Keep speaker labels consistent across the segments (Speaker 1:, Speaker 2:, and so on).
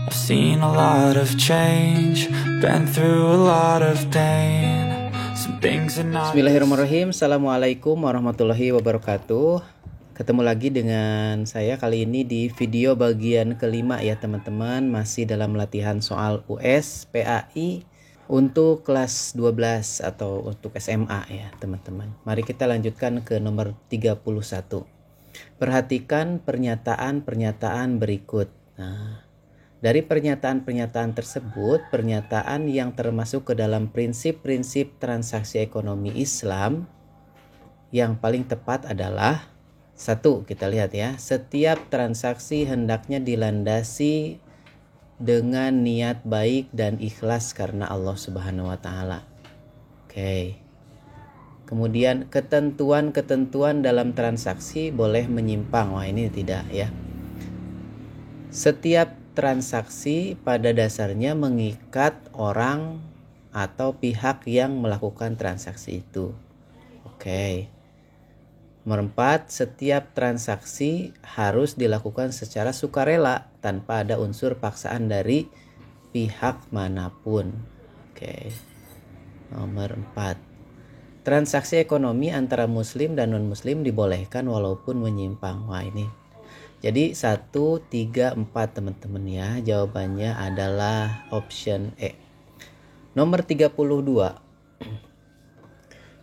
Speaker 1: I've seen a lot of change, been through a lot of pain. Some things are not.
Speaker 2: Bismillahirrahmanirrahim. Assalamualaikum warahmatullahi wabarakatuh. Ketemu lagi dengan saya kali ini di video bagian kelima ya teman-teman. Masih dalam latihan soal US PAI untuk kelas 12 atau untuk SMA ya teman-teman. Mari kita lanjutkan ke nomor 31. Perhatikan pernyataan-pernyataan berikut. Nah, dari pernyataan-pernyataan tersebut, pernyataan yang termasuk ke dalam prinsip-prinsip transaksi ekonomi Islam yang paling tepat adalah satu, kita lihat ya, setiap transaksi hendaknya dilandasi dengan niat baik dan ikhlas karena Allah Subhanahu wa taala. Oke. Kemudian ketentuan-ketentuan dalam transaksi boleh menyimpang. Wah, ini tidak ya. Setiap transaksi pada dasarnya mengikat orang atau pihak yang melakukan transaksi itu. Oke. Nomor 4, setiap transaksi harus dilakukan secara sukarela tanpa ada unsur paksaan dari pihak manapun. Oke. Nomor 4. Transaksi ekonomi antara muslim dan non-muslim dibolehkan walaupun menyimpang. Wah, ini. Jadi 1, 3, 4 teman-teman ya. Jawabannya adalah option E. Nomor 32.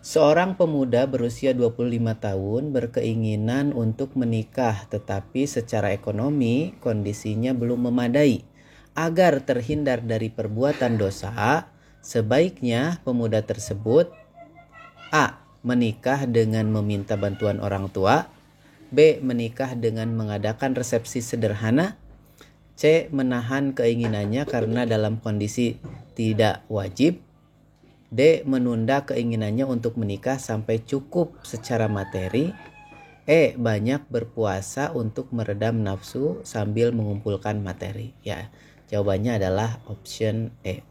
Speaker 2: Seorang pemuda berusia 25 tahun berkeinginan untuk menikah tetapi secara ekonomi kondisinya belum memadai. Agar terhindar dari perbuatan dosa, sebaiknya pemuda tersebut A. Menikah dengan meminta bantuan orang tua. B. Menikah dengan mengadakan resepsi sederhana. C. Menahan keinginannya karena dalam kondisi tidak wajib. D. Menunda keinginannya untuk menikah sampai cukup secara materi. E. Banyak berpuasa untuk meredam nafsu sambil mengumpulkan materi. Ya, jawabannya adalah option E.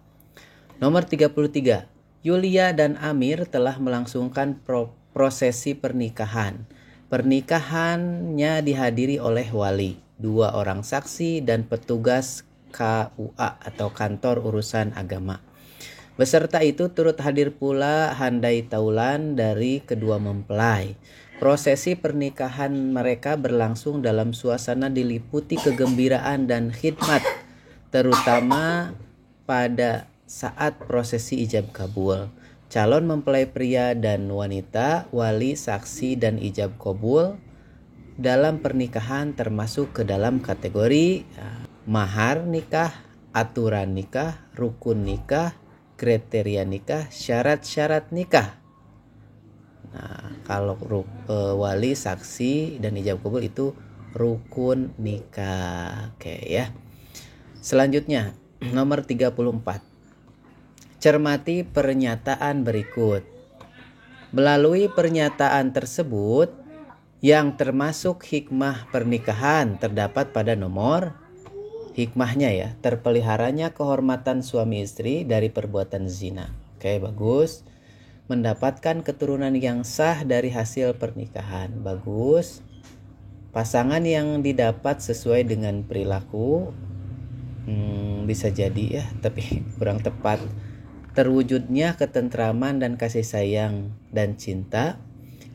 Speaker 2: Nomor 33. Yulia dan Amir telah melangsungkan prosesi pernikahan. Pernikahannya dihadiri oleh wali, 2 orang saksi, dan petugas KUA atau kantor urusan agama. Beserta itu turut hadir pula handai taulan dari kedua mempelai. Prosesi pernikahan mereka berlangsung dalam suasana diliputi kegembiraan dan khidmat, terutama pada saat prosesi ijab kabul. Calon mempelai pria dan wanita, wali, saksi, dan ijab kabul dalam pernikahan termasuk ke dalam kategori mahar nikah, aturan nikah, rukun nikah, kriteria nikah, syarat-syarat nikah. Nah, kalau wali, saksi, dan ijab kabul itu rukun nikah. Oke ya. Selanjutnya, nomor 34. Cermati pernyataan berikut. Melalui pernyataan tersebut, yang termasuk hikmah pernikahan terdapat pada nomor hikmahnya ya, terpeliharanya kehormatan suami istri dari perbuatan zina. Oke, bagus. Mendapatkan keturunan yang sah dari hasil pernikahan. Bagus. Pasangan yang didapat sesuai dengan perilaku. Bisa jadi ya, tapi kurang tepat. Terwujudnya ketentraman dan kasih sayang dan cinta,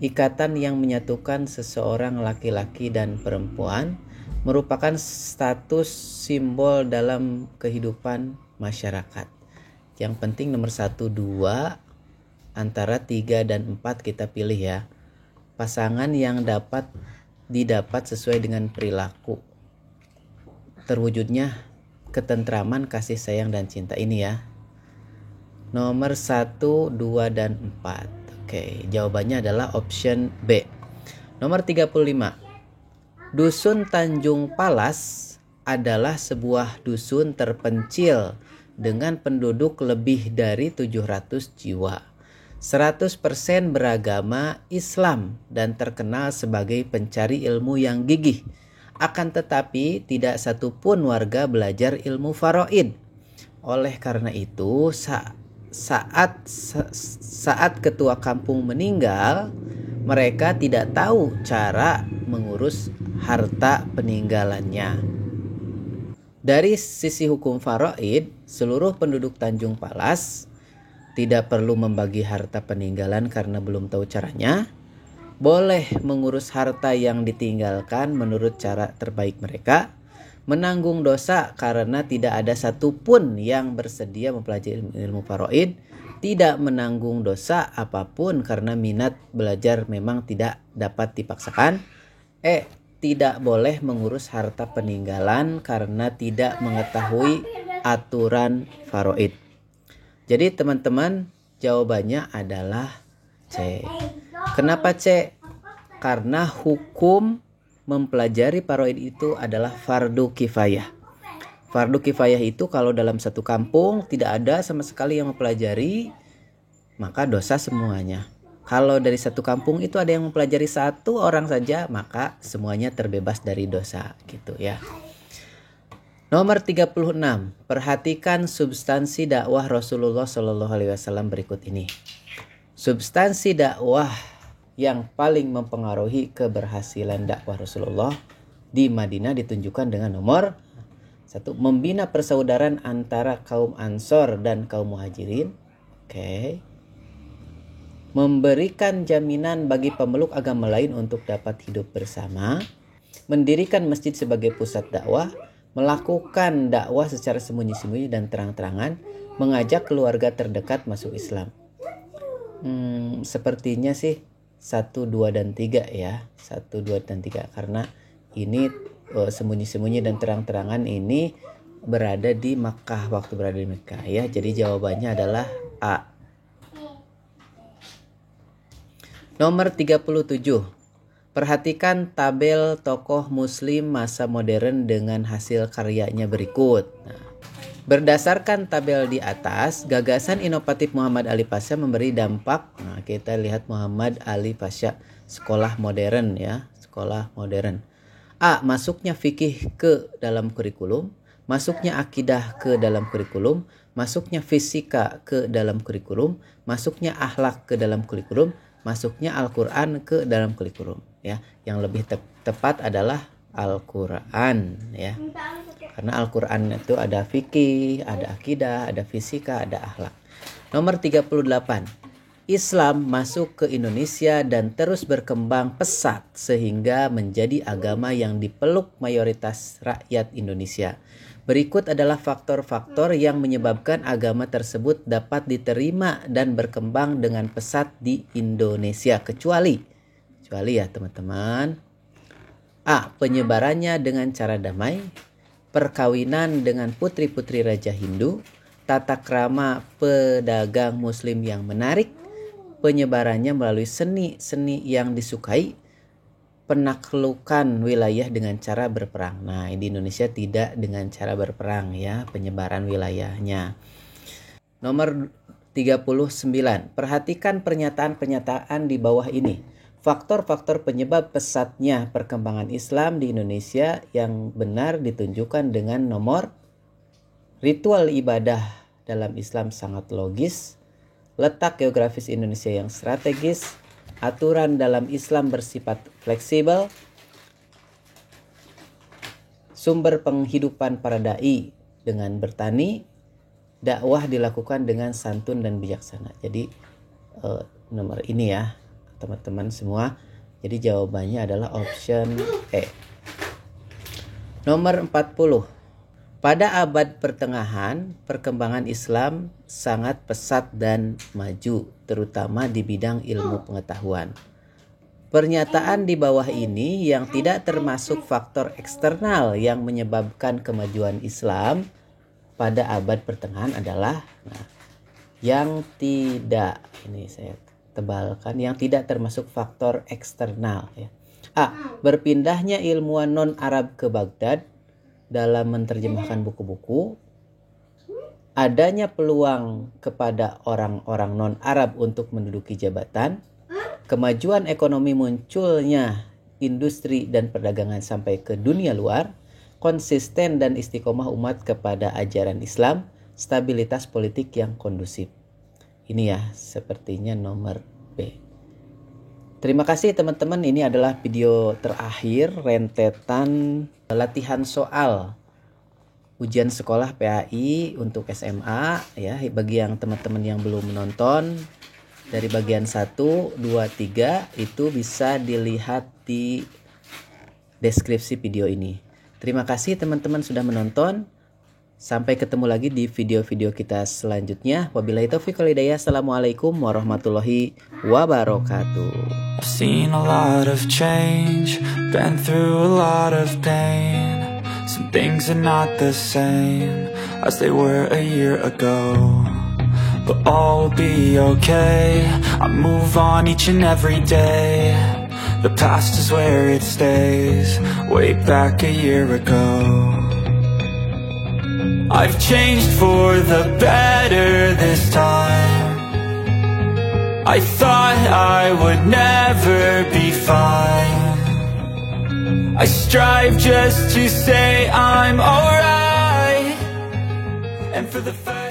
Speaker 2: ikatan yang menyatukan seseorang laki-laki dan perempuan, merupakan status simbol dalam kehidupan masyarakat. Yang penting nomor 1, 2, antara 3 dan 4 kita pilih ya. Pasangan yang didapat sesuai dengan perilaku. Terwujudnya ketentraman, kasih sayang dan cinta ini ya. Nomor 1, 2, dan 4. Oke, jawabannya adalah option B. Nomor 35. Dusun Tanjung Palas adalah sebuah dusun terpencil dengan penduduk lebih dari 700 jiwa. 100% beragama Islam dan terkenal sebagai pencari ilmu yang gigih. Akan tetapi tidak satupun warga belajar ilmu faraid. Oleh karena itu, saat ketua kampung meninggal, mereka tidak tahu cara mengurus harta peninggalannya. Dari sisi hukum faraid, seluruh penduduk Tanjung Palas tidak perlu membagi harta peninggalan karena belum tahu caranya. Boleh mengurus harta yang ditinggalkan menurut cara terbaik mereka. Menanggung dosa karena tidak ada satupun yang bersedia mempelajari ilmu faraid. Tidak menanggung dosa apapun karena minat belajar memang tidak dapat dipaksakan. Tidak boleh mengurus harta peninggalan karena tidak mengetahui aturan faraid. Jadi teman-teman, jawabannya adalah C. Kenapa C? Karena hukum mempelajari faraid itu adalah fardu kifayah. Fardu kifayah itu kalau dalam satu kampung tidak ada sama sekali yang mempelajari, maka dosa semuanya. Kalau dari satu kampung itu ada yang mempelajari satu orang saja, maka semuanya terbebas dari dosa gitu ya. Nomor 36. Perhatikan substansi dakwah Rasulullah SAW berikut ini. Substansi dakwah yang paling mempengaruhi keberhasilan dakwah Rasulullah di Madinah ditunjukkan dengan nomor 1. Membina persaudaraan antara kaum Ansor dan kaum Muhajirin. Memberikan jaminan bagi pemeluk agama lain untuk dapat hidup bersama. Mendirikan masjid sebagai pusat dakwah. Melakukan dakwah secara sembunyi-sembunyi dan terang-terangan. Mengajak keluarga terdekat masuk Islam. Sepertinya sih 1, 2, dan 3 ya. 1, 2, dan 3. Karena ini sembunyi-sembunyi dan terang-terangan ini berada di Makkah, waktu berada di Makkah ya. Jadi jawabannya adalah A. Nomor 37. Perhatikan tabel tokoh muslim masa modern dengan hasil karyanya berikut. Berdasarkan tabel di atas, gagasan inovatif Muhammad Ali Pasha memberi dampak. Kita lihat Muhammad Ali Pasha, sekolah modern ya, sekolah modern. A. Masuknya fikih ke dalam kurikulum. Masuknya akidah ke dalam kurikulum. Masuknya fisika ke dalam kurikulum. Masuknya akhlak ke dalam kurikulum. Masuknya Al-Quran ke dalam kurikulum ya. Yang lebih tepat adalah Al-Quran ya. Karena Al-Quran itu ada fikih, ada akidah, ada fisika, ada akhlak. Nomor 38. Islam masuk ke Indonesia dan terus berkembang pesat sehingga menjadi agama yang dipeluk mayoritas rakyat Indonesia. Berikut adalah faktor-faktor yang menyebabkan agama tersebut dapat diterima dan berkembang dengan pesat di Indonesia. Kecuali ya teman-teman. A. Penyebarannya dengan cara damai. Perkawinan dengan putri-putri Raja Hindu. Tata krama pedagang muslim yang menarik. Penyebarannya melalui seni-seni yang disukai. Penaklukan wilayah dengan cara berperang. Nah, di Indonesia tidak dengan cara berperang ya, penyebaran wilayahnya. Nomor 39. Perhatikan pernyataan-pernyataan di bawah ini. Faktor-faktor penyebab pesatnya perkembangan Islam di Indonesia yang benar ditunjukkan dengan nomor. Ritual ibadah dalam Islam sangat logis. Letak geografis Indonesia yang strategis. Aturan dalam Islam bersifat fleksibel. Sumber penghidupan para dai dengan bertani. Dakwah dilakukan dengan santun dan bijaksana. Jadi nomor ini ya teman-teman semua. Jadi jawabannya adalah option E. Nomor 40. Pada abad pertengahan, perkembangan Islam sangat pesat dan maju, terutama di bidang ilmu pengetahuan. Pernyataan di bawah ini yang tidak termasuk faktor eksternal yang menyebabkan kemajuan Islam pada abad pertengahan adalah yang tidak, ini saya tebalkan, yang tidak termasuk faktor eksternal ya. A. Berpindahnya ilmuwan non-Arab ke Baghdad dalam menerjemahkan buku-buku. Adanya peluang kepada orang-orang non-Arab untuk menduduki jabatan. Kemajuan ekonomi, munculnya industri dan perdagangan sampai ke dunia luar. Konsisten dan istiqomah umat kepada ajaran Islam. Stabilitas politik yang kondusif. Ini ya sepertinya nomor B. Terima kasih teman-teman, ini adalah video terakhir rentetan latihan soal ujian sekolah PAI untuk SMA ya. Bagi yang teman-teman yang belum menonton dari bagian 1, 2, 3 itu bisa dilihat di deskripsi video ini. Terima kasih teman-teman sudah menonton. Sampai ketemu lagi di video-video kita selanjutnya. Wabillahi taufiq wal hidayah. Assalamualaikum warahmatullahi wabarakatuh.
Speaker 1: I've seen a lot of change, been through a lot of pain. Some things are not the same as they were a year ago, but all will be okay. I move on each and every day. The past is where it stays, way back a year ago. I've changed for the better this time. I thought I would never be fine. I strive just to say I'm alright, and for the first